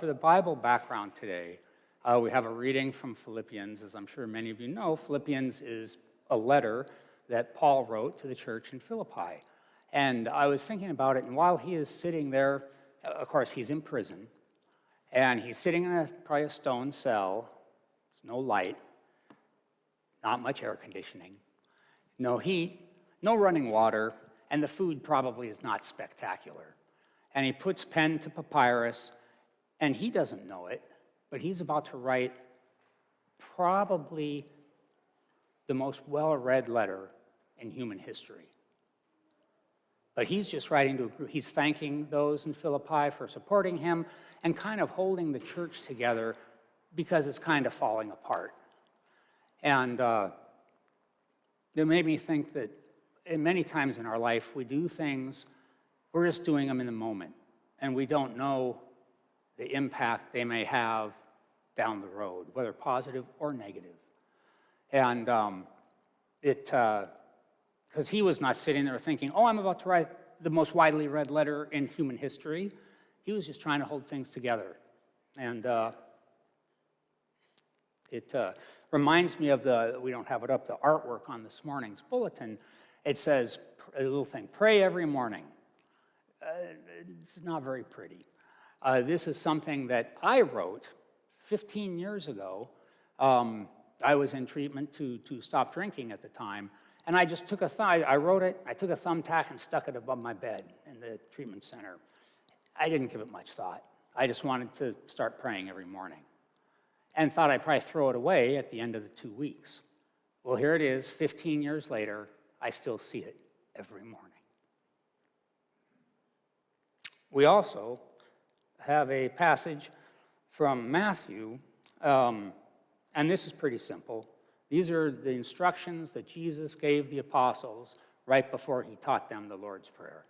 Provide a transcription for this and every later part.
For the Bible background today, we have a reading from Philippians. As I'm sure many of you know, Philippians is a letter that Paul wrote to the church in Philippi. And I was thinking about it, and while he is sitting there, of course, he's in prison, and he's sitting in probably a stone cell. There's no light, not much air conditioning, no heat, no running water, and the food probably is not spectacular. And he puts pen to papyrus, and he doesn't know it, but he's about to write probably the most well-read letter in human history. But he's just writing to a group. He's thanking those in Philippi for supporting him and kind of holding the church together because it's kind of falling apart. And it made me think that many times in our life we do things, we're just doing them in the moment, and we don't know the impact they may have down the road, whether positive or negative. And because he was not sitting there thinking, oh, I'm about to write the most widely read letter in human history. He was just trying to hold things together. And it reminds me of we don't have it up, the artwork on this morning's bulletin. It says, a little thing, pray every morning. It's not very pretty. This is something that I wrote 15 years ago. I was in treatment to stop drinking at the time, and I just took I wrote it, I took a thumbtack and stuck it above my bed in the treatment center. I didn't give it much thought. I just wanted to start praying every morning and thought I'd probably throw it away at the end of the 2 weeks. Well, here it is, 15 years later, I still see it every morning. We also have a passage from Matthew, and this is pretty simple. These are the instructions that Jesus gave the apostles right before he taught them the Lord's Prayer.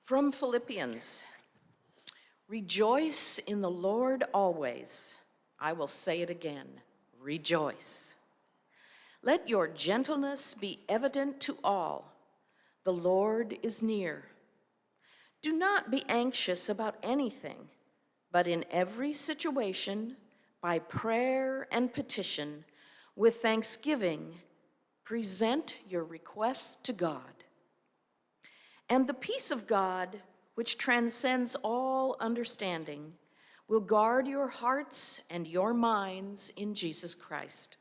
From Philippians, rejoice in the Lord always. I will say it again, rejoice. Let your gentleness be evident to all. The Lord is near. Do not be anxious about anything, but in every situation, by prayer and petition, with thanksgiving, present your requests to God. And the peace of God, which transcends all understanding, will guard your hearts and your minds in Jesus Christ.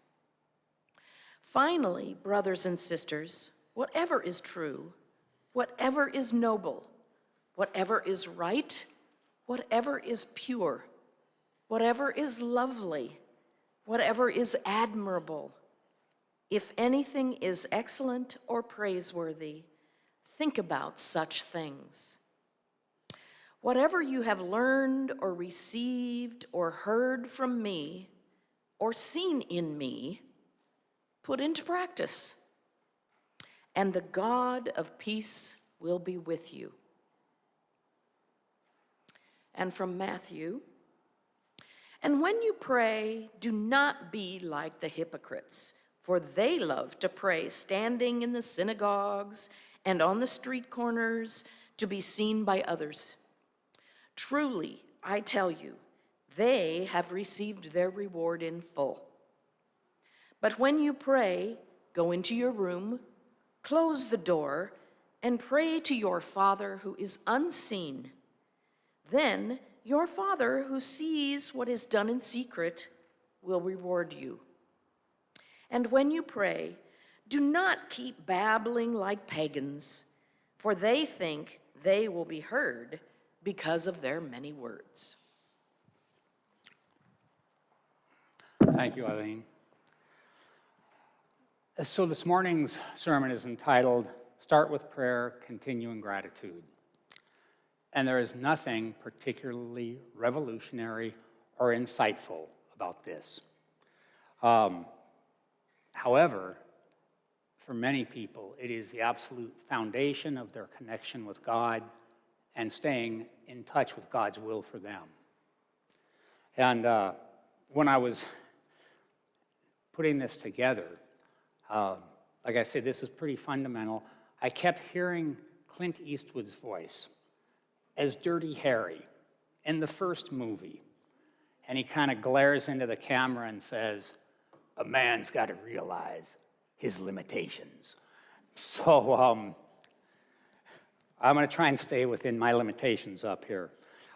Finally, brothers and sisters, whatever is true, whatever is noble, whatever is right, whatever is pure, whatever is lovely, whatever is admirable, if anything is excellent or praiseworthy, think about such things. Whatever you have learned or received or heard from me or seen in me, put into practice, and the God of peace will be with you. And from Matthew, and when you pray, do not be like the hypocrites, for they love to pray standing in the synagogues and on the street corners to be seen by others. Truly, I tell you, they have received their reward in full. But when you pray, go into your room, close the door, and pray to your Father who is unseen. Then your Father who sees what is done in secret will reward you. And when you pray, do not keep babbling like pagans, for they think they will be heard because of their many words. Thank you, Eileen. So this morning's sermon is entitled, Start with Prayer, Continue in Gratitude. And there is nothing particularly revolutionary or insightful about this. However, for many people, it is the absolute foundation of their connection with God and staying in touch with God's will for them. And when I was putting this together, like I said, this is pretty fundamental. I kept hearing Clint Eastwood's voice as Dirty Harry in the first movie. And he kind of glares into the camera and says, "A man's got to realize his limitations." So I'm going to try and stay within my limitations up here.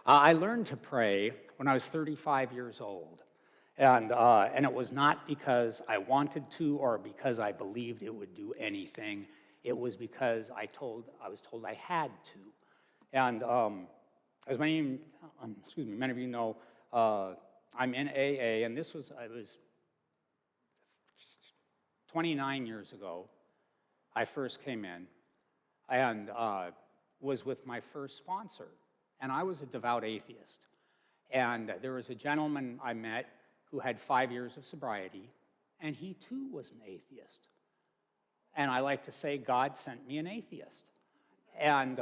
I learned to pray when I was 35 years old. And it was not because I wanted to or because I believed it would do anything. It was because I was told I had to. And as many of you know, I'm in AA, and I was 29 years ago. I first came in and was with my first sponsor. And I was a devout atheist. And there was a gentleman I met who had 5 years of sobriety, and he too was an atheist. And I like to say God sent me an atheist. And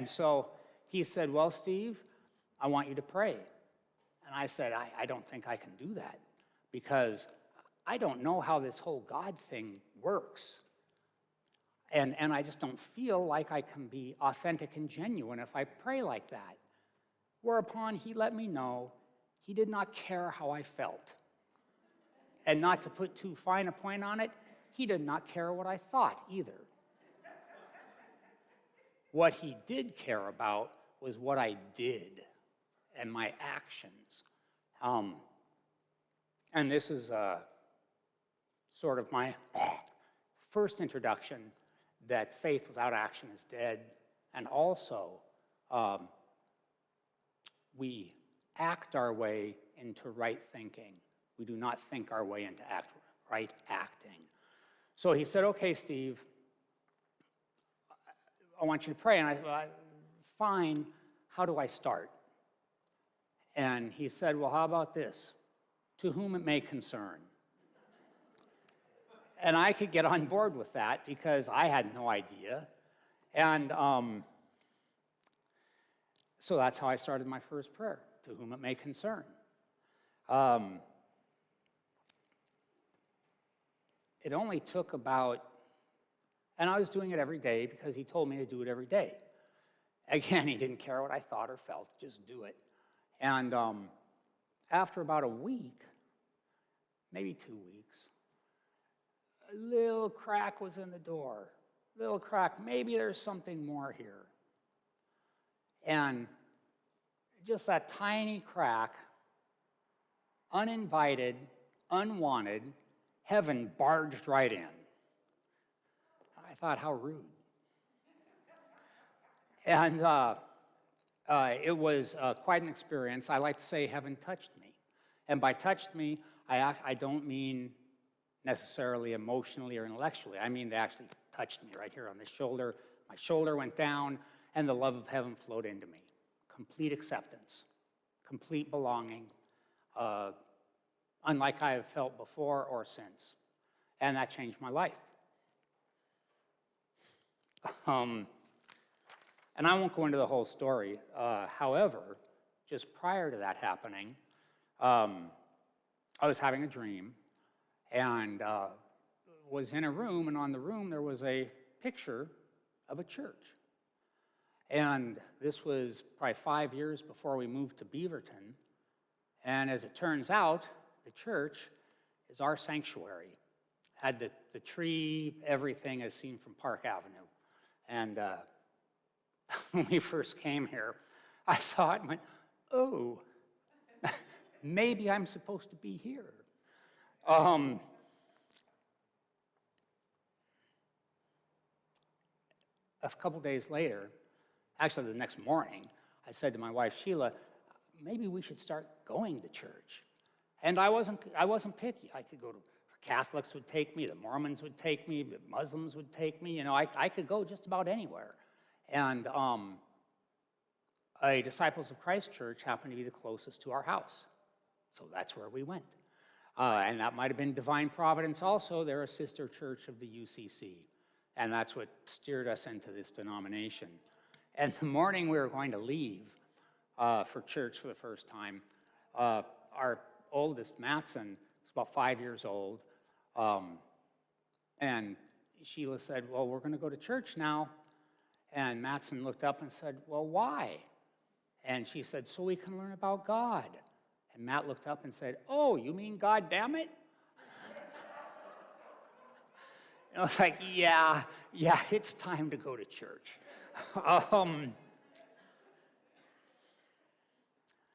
so he said, "Well, Steve, I want you to pray." And I said, I don't think I can do that because I don't know how this whole God thing works. And I just don't feel like I can be authentic and genuine if I pray like that. Whereupon he let me know he did not care how I felt. And not to put too fine a point on it, he did not care what I thought either. What he did care about was what I did and my actions. And this is sort of my first introduction that faith without action is dead. And also, we act our way into right thinking. We do not think our way into right acting. So he said, "Okay, Steve, I want you to pray." And I said, "Fine, how do I start?" And he said, "Well, how about this? To whom it may concern." And I could get on board with that because I had no idea. And so that's how I started my first prayer, to whom it may concern. It only took about, and I was doing it every day because he told me to do it every day. Again, he didn't care what I thought or felt, just do it. And after about a week, maybe 2 weeks, a little crack was in the door. Little crack, maybe there's something more here. And just that tiny crack, uninvited, unwanted, heaven barged right in. I thought, how rude. And it was quite an experience. I like to say heaven touched me. And by touched me, I don't mean necessarily emotionally or intellectually. I mean they actually touched me right here on the shoulder. My shoulder went down, and the love of heaven flowed into me. Complete acceptance, complete belonging, unlike I have felt before or since. And that changed my life. And I won't go into the whole story. However, just prior to that happening, I was having a dream and was in a room, and on the room there was a picture of a church. And this was probably 5 years before we moved to Beaverton. And as it turns out, the church is our sanctuary. Had the tree, everything as seen from Park Avenue. And when we first came here, I saw it and went, "Oh, maybe I'm supposed to be here." A couple days later, actually the next morning, I said to my wife, Sheila, maybe we should start going to church. And I wasn't picky. I could go to, Catholics would take me, the Mormons would take me, the Muslims would take me. You know, I could go just about anywhere. And a Disciples of Christ church happened to be the closest to our house. So that's where we went. And that might have been divine providence also. They're a sister church of the UCC. And that's what steered us into this denomination. And the morning we were going to leave for church for the first time, our oldest, Matson, was about 5 years old. And Sheila said, well, we're going to go to church now. And Mattson looked up and said, well, why? And she said, so we can learn about God. And Matt looked up and said, oh, you mean God damn it? And I was like, yeah, it's time to go to church.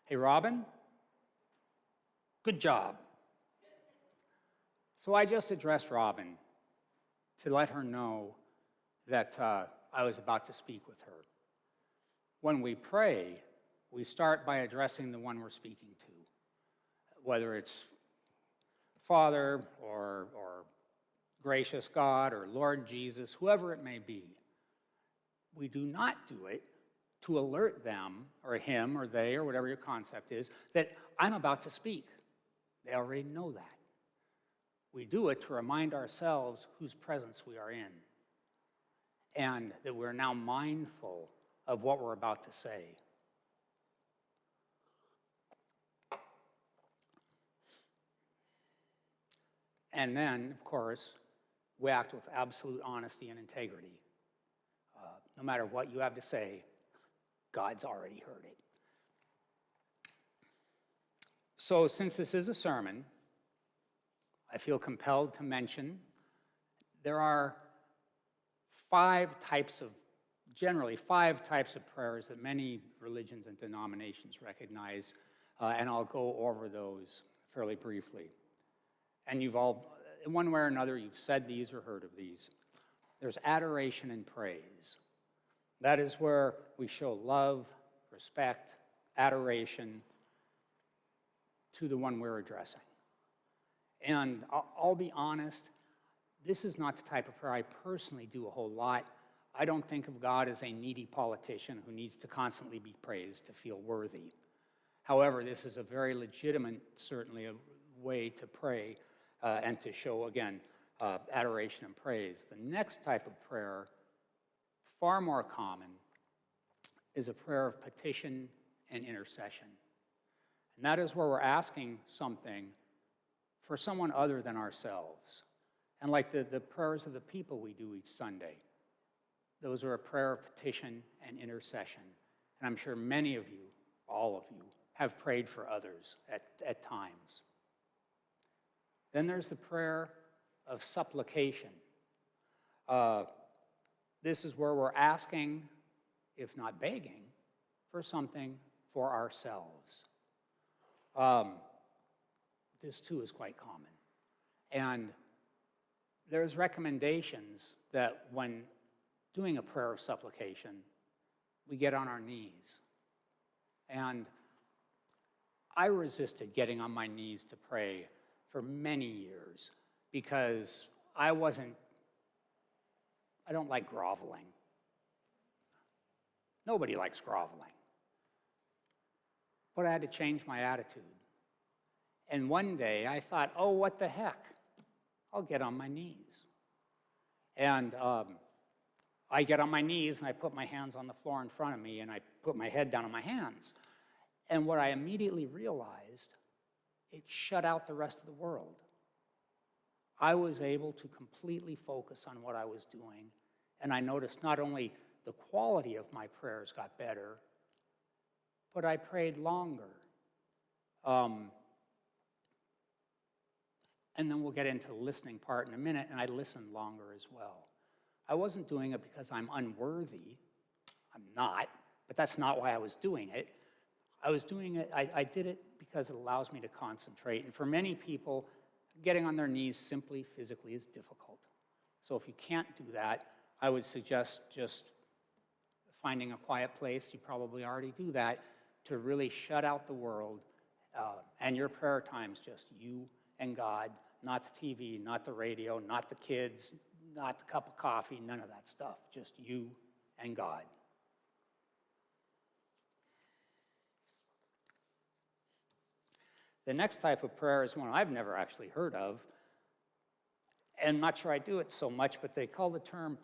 Hey, Robin, good job. So I just addressed Robin to let her know that I was about to speak with her. When we pray, we start by addressing the one we're speaking to, whether it's Father or gracious God or Lord Jesus, whoever it may be. We do not do it to alert them or him or they or whatever your concept is that I'm about to speak. They already know that. We do it to remind ourselves whose presence we are in and that we're now mindful of what we're about to say. And then, of course, we act with absolute honesty and integrity. No matter what you have to say, God's already heard it. So since this is a sermon, I feel compelled to mention there are generally five types of prayers that many religions and denominations recognize, and I'll go over those fairly briefly. And you've all, in one way or another, you've said these or heard of these. There's adoration and praise. That is where we show love, respect, adoration to the one we're addressing. And I'll be honest, this is not the type of prayer I personally do a whole lot. I don't think of God as a needy politician who needs to constantly be praised to feel worthy. However, this is a very legitimate, certainly, a way to pray and to show, again, adoration and praise. The next type of prayer, far more common, is a prayer of petition and intercession. And that is where we're asking something for someone other than ourselves. And like the prayers of the people we do each Sunday, those are a prayer of petition and intercession. And I'm sure many of you, all of you, have prayed for others at times. Then there's the prayer of supplication. This is where we're asking, if not begging, for something for ourselves. This too is quite common. And there's recommendations that when doing a prayer of supplication, we get on our knees. And I resisted getting on my knees to pray for many years because I don't like groveling. Nobody likes groveling. But I had to change my attitude. And one day I thought, oh, what the heck? I'll get on my knees. And I get on my knees and I put my hands on the floor in front of me and I put my head down on my hands. And what I immediately realized, it shut out the rest of the world. I was able to completely focus on what I was doing, and I noticed not only the quality of my prayers got better, but I prayed longer. And then we'll get into the listening part in a minute, and I listened longer as well. I wasn't doing it because I'm unworthy. I'm not, but that's not why I was doing it. I was doing it, I did it because it allows me to concentrate. And for many people, getting on their knees simply physically is difficult. So if you can't do that, I would suggest just finding a quiet place. You probably already do that, to really shut out the world. And your prayer time's just you and God, not the TV, not the radio, not the kids, not the cup of coffee, none of that stuff. Just you and God. The next type of prayer is one I've never actually heard of, and I'm not sure I do it so much, but they call the term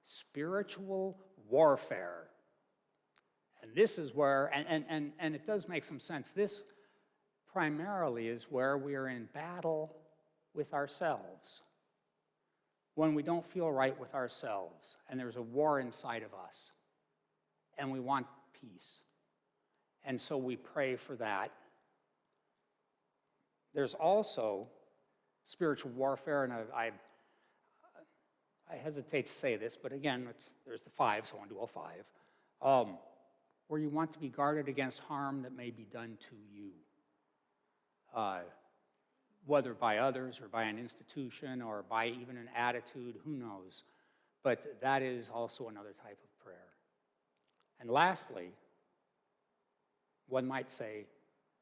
spiritual warfare. And this is where, and it does make some sense, this primarily is where we are in battle with ourselves. when we don't feel right with ourselves and there's a war inside of us and we want peace. And so we pray for that. There's also spiritual warfare, and I hesitate to say this, but again, there's the 5, so I want to do all 5, where you want to be guarded against harm that may be done to you, whether by others or by an institution or by even an attitude, who knows. But that is also another type of prayer. And lastly, one might say,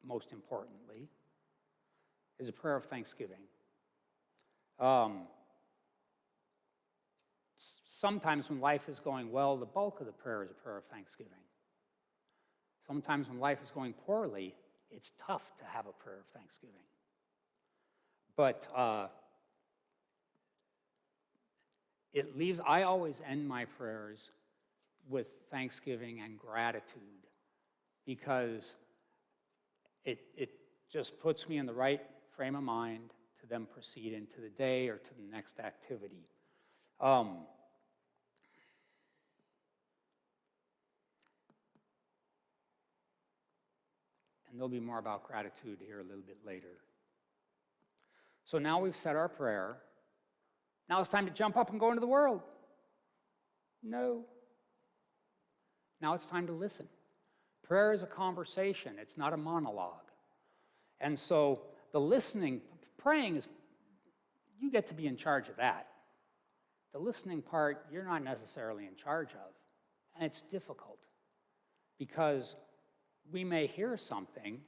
most importantly, is a prayer of thanksgiving. Sometimes when life is going well, the bulk of the prayer is a prayer of thanksgiving. Sometimes when life is going poorly, it's tough to have a prayer of thanksgiving. But I always end my prayers with thanksgiving and gratitude, because it just puts me in the right frame of mind to then proceed into the day or to the next activity. And there'll be more about gratitude here a little bit later. So now we've said our prayer. Now it's time to jump up and go into the world. No. Now it's time to listen. Prayer is a conversation. It's not a monologue. And so the listening, praying is, you get to be in charge of that. The listening part, you're not necessarily in charge of. And it's difficult because we may hear something,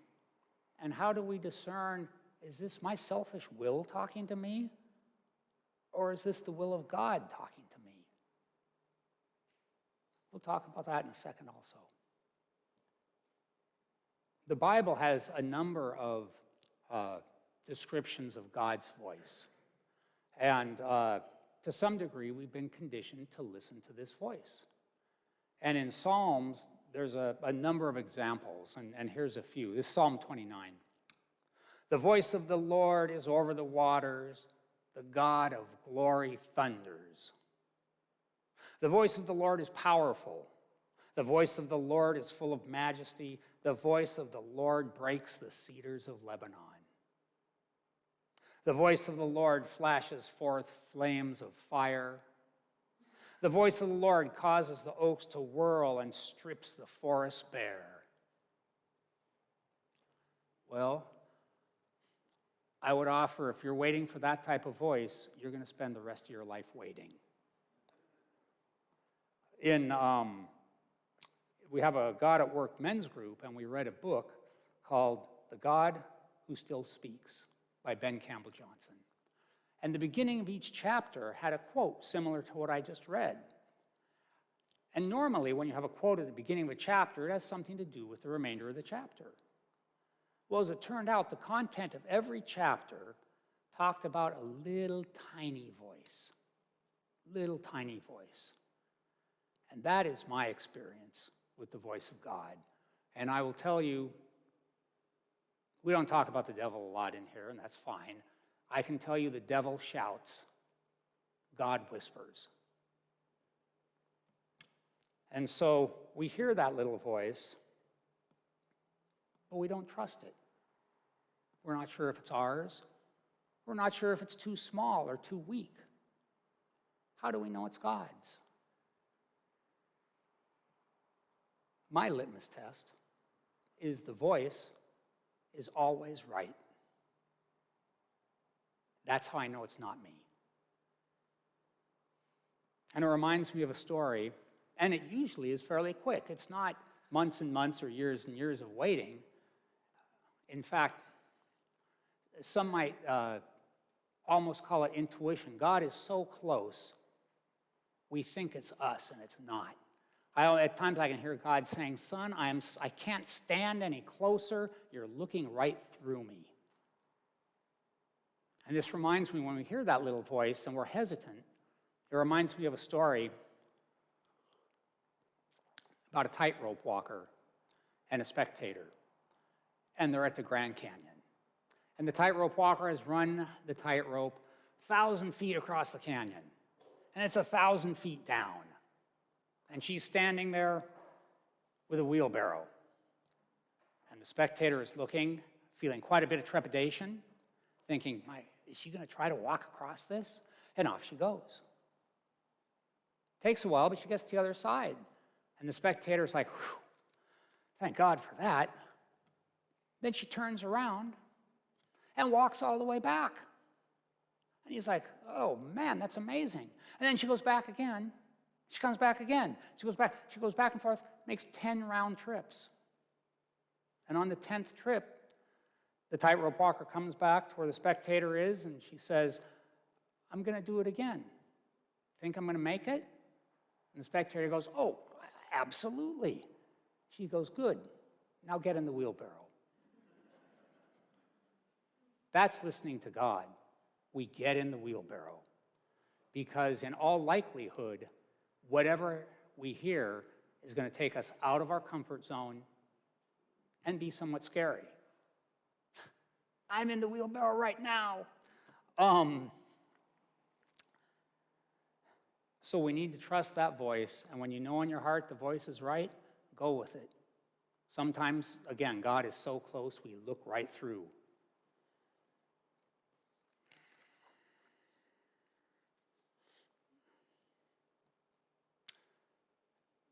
and how do we discern, is this my selfish will talking to me? Or is this the will of God talking to me? We'll talk about that in a second also. The Bible has a number of descriptions of God's voice. And to some degree, we've been conditioned to listen to this voice. And in Psalms, there's a number of examples, and here's a few. This is Psalm 29. The voice of the Lord is over the waters. The God of glory thunders. The voice of the Lord is powerful. The voice of the Lord is full of majesty. The voice of the Lord breaks the cedars of Lebanon. The voice of the Lord flashes forth flames of fire. The voice of the Lord causes the oaks to whirl and strips the forest bare. Well, I would offer, if you're waiting for that type of voice, you're going to spend the rest of your life waiting. We have a God at Work men's group, and we read a book called The God Who Still Speaks by Ben Campbell Johnson. And the beginning of each chapter had a quote similar to what I just read. And normally, when you have a quote at the beginning of a chapter, it has something to do with the remainder of the chapter. Well, as it turned out, the content of every chapter talked about a little tiny voice. Little tiny voice. And that is my experience with the voice of God. And I will tell you, we don't talk about the devil a lot in here, and that's fine. I can tell you the devil shouts, God whispers. And so we hear that little voice, but we don't trust it. We're not sure if it's ours. We're not sure if it's too small or too weak. How do we know it's God's? My litmus test is the voice is always right. That's how I know it's not me. And it reminds me of a story, and it usually is fairly quick. It's not months and months or years and years of waiting. In fact, some might almost call it intuition. God is so close, we think it's us, and it's not. At times I can hear God saying, son, I can't stand any closer. You're looking right through me. And this reminds me, when we hear that little voice and we're hesitant, it reminds me of a story about a tightrope walker and a spectator. And they're at the Grand Canyon. And the tightrope walker has run the tightrope 1,000 feet across the canyon. and it's 1,000 feet down. And she's standing there with a wheelbarrow. And the spectator is looking, feeling quite a bit of trepidation, thinking, is she going to try to walk across this? And off she goes. Takes a while, but she gets to the other side. And the spectator's like, whew, thank God for that. Then she turns around and walks all the way back. And he's like, oh man, that's amazing. And then she goes back again. She comes back again. She goes back and forth, makes 10 round trips. And on the 10th trip, the tightrope walker comes back to where the spectator is, and she says, I'm going to do it again. Think I'm going to make it? And the spectator goes, oh, absolutely. She goes, good. Now get in the wheelbarrow. That's listening to God. We get in the wheelbarrow. Because in all likelihood, whatever we hear is going to take us out of our comfort zone and be somewhat scary. I'm in the wheelbarrow right now. So we need to trust that voice, and when you know in your heart the voice is right, go with it. Sometimes, again, God is so close, we look right through.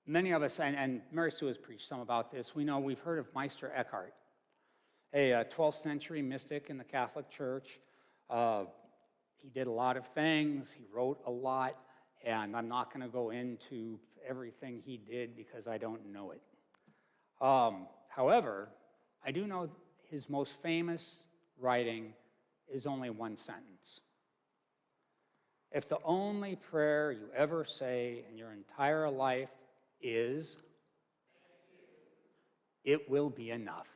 Many of us, and Mary Sue has preached some about this, we've heard of Meister Eckhart, a 12th century mystic in the Catholic Church. He did a lot of things, he wrote a lot, and I'm not going to go into everything he did because I don't know it. However, I do know his most famous writing is only one sentence. If the only prayer you ever say in your entire life is, it will be enough.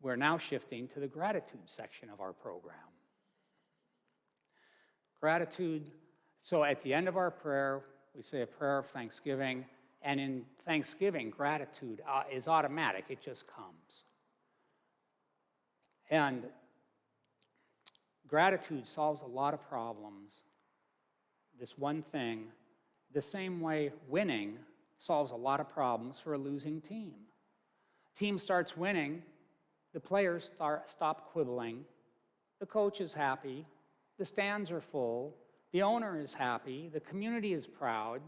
We're now shifting to the gratitude section of our program. Gratitude, so at the end of our prayer, we say a prayer of thanksgiving, and in thanksgiving, gratitude is automatic, it just comes. And gratitude solves a lot of problems. This one thing, the same way winning solves a lot of problems for a losing team. Team starts winning, the players stop quibbling, the coach is happy, the stands are full, the owner is happy, the community is proud,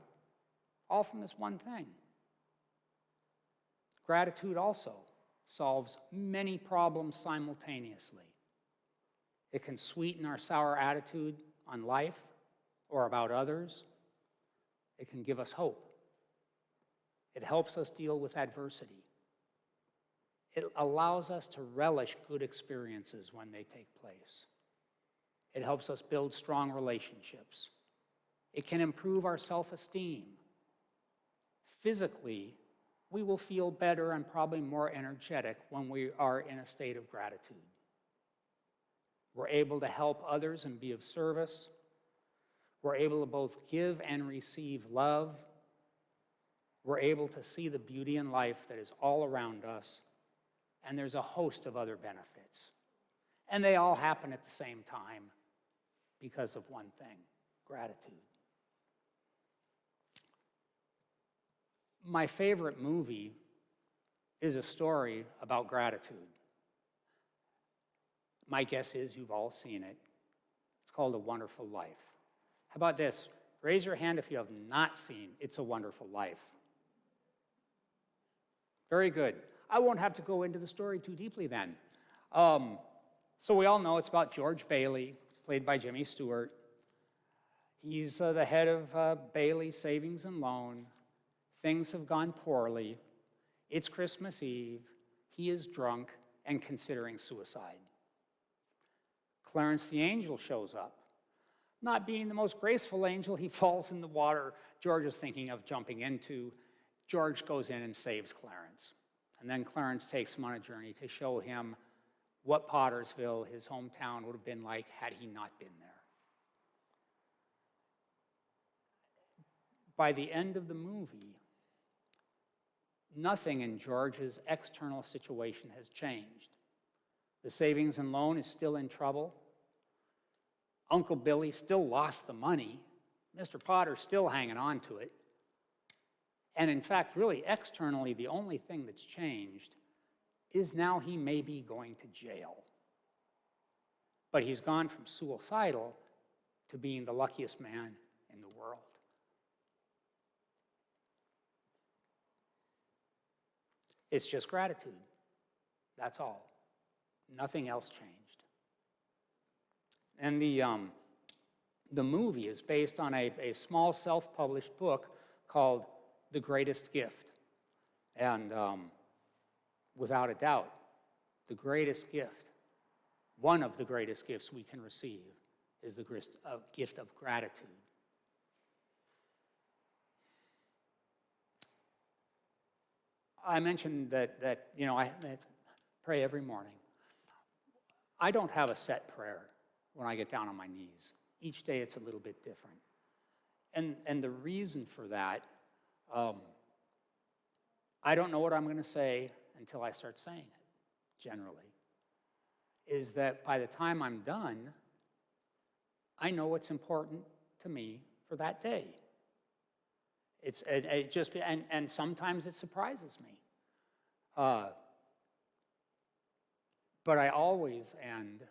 all from this one thing. Gratitude also solves many problems simultaneously. It can sweeten our sour attitude on life or about others. It can give us hope. It helps us deal with adversity. It allows us to relish good experiences when they take place. It helps us build strong relationships. It can improve our self-esteem. Physically, we will feel better and probably more energetic when we are in a state of gratitude. We're able to help others and be of service. We're able to both give and receive love. We're able to see the beauty in life that is all around us. And there's a host of other benefits. And they all happen at the same time because of one thing, gratitude. My favorite movie is a story about gratitude. My guess is you've all seen it. It's called A Wonderful Life. How about this? Raise your hand if you have not seen It's a Wonderful Life. Very good. I won't have to go into the story too deeply then. So we all know it's about George Bailey, played by Jimmy Stewart. He's the head of Bailey Savings and Loan. Things have gone poorly. It's Christmas Eve. He is drunk and considering suicide. Clarence the angel shows up. Not being the most graceful angel, he falls in the water George is thinking of jumping into. George goes in and saves Clarence. And then Clarence takes him on a journey to show him what Pottersville, his hometown, would have been like had he not been there. By the end of the movie, nothing in George's external situation has changed. The savings and loan is still in trouble. Uncle Billy still lost the money. Mr. Potter's still hanging on to it. And in fact, really, externally, the only thing that's changed is now he may be going to jail. But he's gone from suicidal to being the luckiest man in the world. It's just gratitude. That's all. Nothing else changed. And the movie is based on a small self-published book called The Greatest Gift. And without a doubt, the greatest gift, one of the greatest gifts we can receive, is the gift of gratitude. I mentioned that I pray every morning. I don't have a set prayer when I get down on my knees. Each day it's a little bit different. And the reason for that, I don't know what I'm going to say until I start saying it, generally, is that by the time I'm done, I know what's important to me for that day. And sometimes it surprises me. But I always end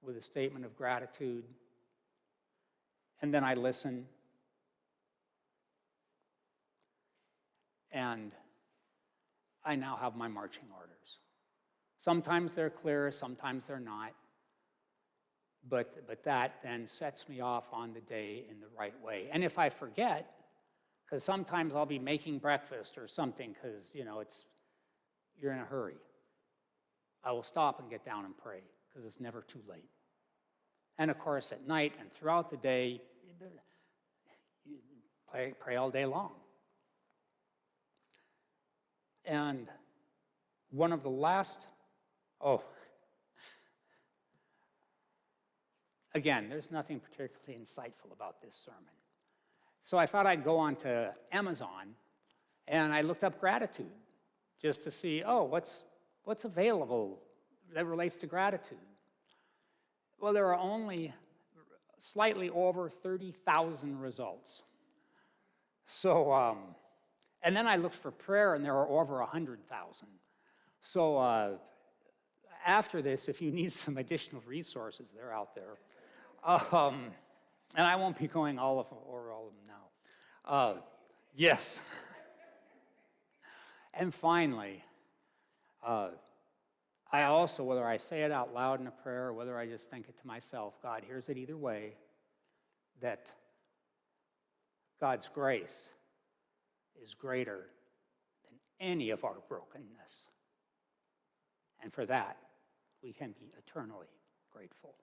with a statement of gratitude, and then I listen, and I now have my marching orders. Sometimes they're clear, sometimes they're not, but that then sets me off on the day in the right way. And if I forget, because sometimes I'll be making breakfast or something because, you're in a hurry, I will stop and get down and pray because it's never too late. And of course, at night and throughout the day, you pray all day long. And one of the last, again, there's nothing particularly insightful about this sermon. So I thought I'd go on to Amazon, and I looked up gratitude just to see, what's available that relates to gratitude. Well, there are only slightly over 30,000 results. So, and then I looked for prayer, and there are over 100,000. So after this, if you need some additional resources, they're out there. And I won't be going over all of them now. Yes. And finally, I also, whether I say it out loud in a prayer or whether I just think it to myself, God hears it either way, that God's grace is greater than any of our brokenness. And for that, we can be eternally grateful.